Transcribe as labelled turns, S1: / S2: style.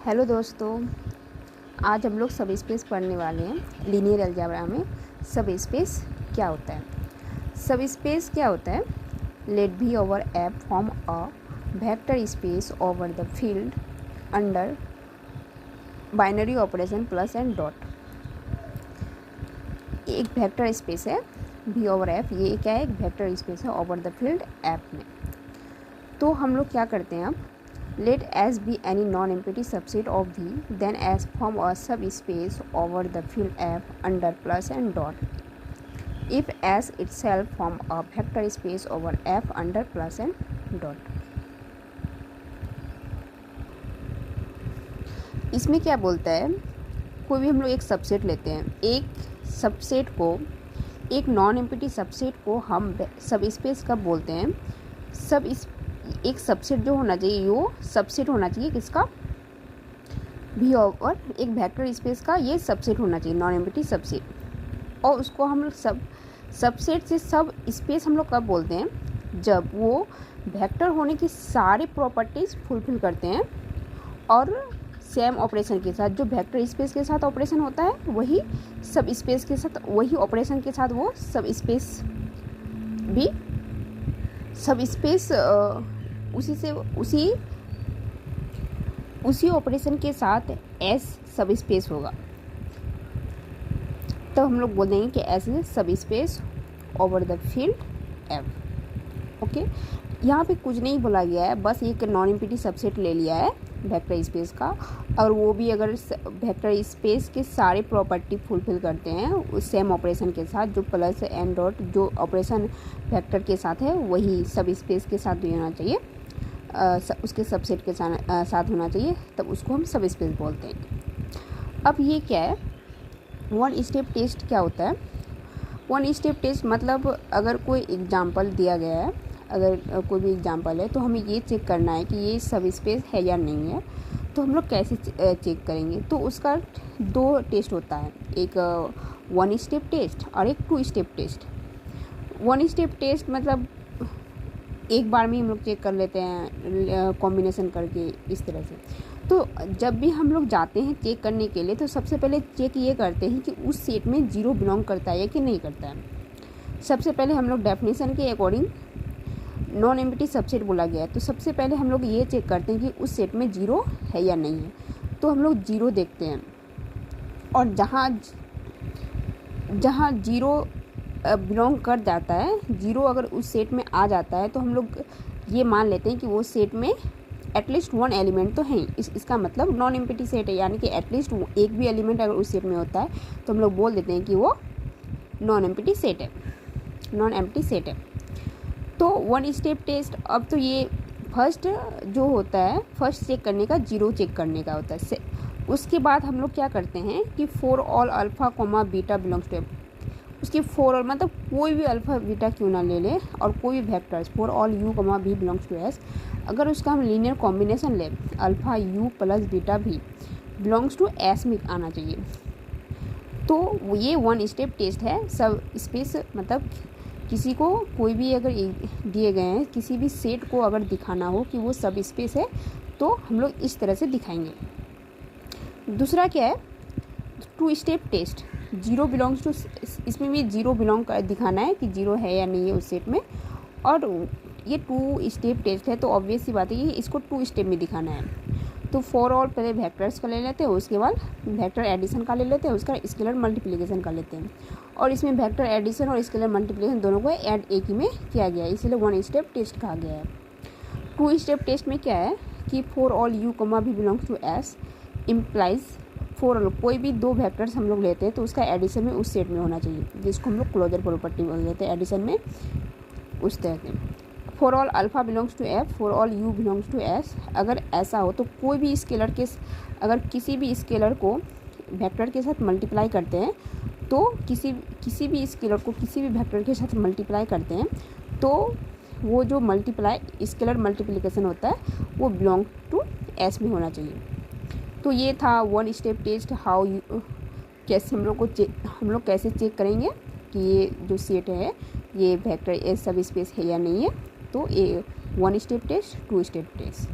S1: Hello दोस्तों, आज हम लोग सब स्पेस पढ़ने वाले हैं। लीनियर अलजेब्रा में सब स्पेस क्या होता है। सब स्पेस क्या होता है? Let B over F form a vector space over the field under binary operation plus and dot. एक वेक्टर स्पेस है बी ओवर एफ, ये क्या है? एक वेक्टर स्पेस है ओवर द फील्ड एफ में। तो हम लोग क्या करते हैं अब, let S be any non-empty subset of V, then S form a subspace over the field F under plus and dot. If S itself form a vector space over F under plus and dot. इसमें क्या बोलता है, कोई भी हम लोग एक subset लेते हैं, एक सबसेट को, एक नॉन एम्प्टी सबसेट को हम सब स्पेस कब बोलते हैं? एक सबसेट जो होना चाहिए वो सबसेट होना चाहिए किसका? भी और एक वेक्टर स्पेस का ये सबसेट होना चाहिए, नॉन एम्प्टी सबसेट। और उसको हम लोग सबसेट से सब स्पेस हम लोग कब बोलते हैं? जब वो वेक्टर होने की सारे प्रॉपर्टीज़ फुलफिल करते हैं और सेम ऑपरेशन के साथ, जो वेक्टर स्पेस के साथ ऑपरेशन होता है वही सब स्पेस के साथ, वही ऑपरेशन के साथ वो सब स्पेस भी सब स्पेस उसी ऑपरेशन के साथ एस सब स्पेस होगा। तो हम लोग बोल देंगे कि एस इज सब space over the field F. Okay, यहाँ पे कुछ नहीं बोला गया है, बस एक नॉन एम्प्टी सबसेट ले लिया है वेक्टर स्पेस का, और वो भी अगर वेक्टर स्पेस के सारे प्रॉपर्टी फुलफिल करते हैं उस सेम ऑपरेशन के साथ, जो प्लस एंड डॉट जो ऑपरेशन वेक्टर के साथ है वही सब स्पेस के साथ भी होना चाहिए, उसके सबसेट के साथ होना चाहिए, तब उसको हम सब स्पेस बोलते हैं। अब ये क्या है, वन स्टेप टेस्ट क्या होता है? वन स्टेप टेस्ट मतलब अगर कोई एग्जांपल दिया गया है, अगर कोई भी एग्जांपल है तो हमें ये चेक करना है कि ये सब स्पेस है या नहीं है। तो हम लोग कैसे चेक करेंगे? तो उसका दो टेस्ट होता है, एक वन स्टेप टेस्ट और एक two step test. One step test मतलब एक बार में हम लोग चेक कर लेते हैं कॉम्बिनेशन करके, इस तरह से। तो जब भी हम लोग जाते हैं चेक करने के लिए तो सबसे पहले चेक ये करते हैं कि उस सेट में जीरो बिलोंग करता है कि नहीं करता है। सबसे पहले हम लोग डेफिनेशन के अकॉर्डिंग नॉन एम्प्टी सबसेट बोला गया है, तो सबसे पहले हम लोग ये चेक करते हैं कि उस सेट में जीरो है या नहीं है। तो हम लोग जीरो देखते हैं, और जहाँ जीरो बिलोंग कर जाता है, जीरो अगर उस सेट में आ जाता है तो हम लोग ये मान लेते हैं कि वो सेट में एटलीस्ट वन एलिमेंट तो है। इसका मतलब नॉन एम्प्टी सेट है, यानी कि एटलीस्ट एक भी एलिमेंट अगर उस सेट में होता है तो हम लोग बोल देते हैं कि वो नॉन एम्प्टी सेट है, नॉन एम्प्टी सेट है। तो वन स्टेप टेस्ट, अब तो ये फर्स्ट जो होता है, फर्स्ट चेक करने का, जीरो चेक करने का होता है। उसके बाद हम लोग क्या करते हैं कि for all alpha comma beta belongs to, उसकी फॉर ऑल मतलब कोई भी अल्फ़ा बीटा क्यों ना ले ले, और कोई भी vectors for all u comma v belongs to S, अगर उसका हम लीनियर कॉम्बिनेशन ले alpha u plus beta v belongs to S में आना चाहिए। तो ये वन स्टेप टेस्ट है। सब स्पेस मतलब किसी को कोई भी अगर दिए गए हैं, किसी भी सेट को अगर दिखाना हो कि वो सब स्पेस है तो हम लोग इस तरह से दिखाएंगे। दूसरा क्या है, two step test, zero belongs to, इसमें भी जीरो बिलोंग कर दिखाना है कि जीरो है या नहीं है उस सेट में। और ये टू स्टेप टेस्ट है तो ऑब्वियस सी बात है कि इसको टू स्टेप में दिखाना है। तो फॉर ऑल पहले वेक्टर्स का ले लेते हैं, उसके बाद वेक्टर एडिशन का ले लेते हैं, उसका स्केलर मल्टीप्लिकेशन का लेते हैं। और इसमें वेक्टर एडिशन और स्केलर मल्टीप्लिकेशन दोनों को ऐड एक ही में किया गया है, इसलिए वन स्टेप टेस्ट कहा गया है। टू स्टेप टेस्ट में क्या है कि for all u comma v belongs to S implies for all, कोई भी दो वेक्टर्स हम लोग लेते हैं तो उसका एडिशन में उस सेट में होना चाहिए, जिसको हम लोग क्लोजर प्रॉपर्टी बोल देते हैं एडिशन में उस तरह से। For all alpha belongs to F, for all u belongs to S, अगर ऐसा हो तो कोई भी स्केलर के, अगर किसी भी स्केलर को वेक्टर के साथ मल्टीप्लाई करते हैं, तो किसी भी स्केलर को किसी भी वेक्टर के साथ मल्टीप्लाई करते हैं तो वो जो मल्टीप्लाई स्केलर मल्टीप्लिकेशन होता है वो बिलोंग टू एस में होना चाहिए। तो ये था one step test, how you, कैसे हम लोग कैसे चेक करेंगे कि ये जो सेट है ये वेक्टर एस सब स्पेस है या नहीं है। तो ये one step test, two step test.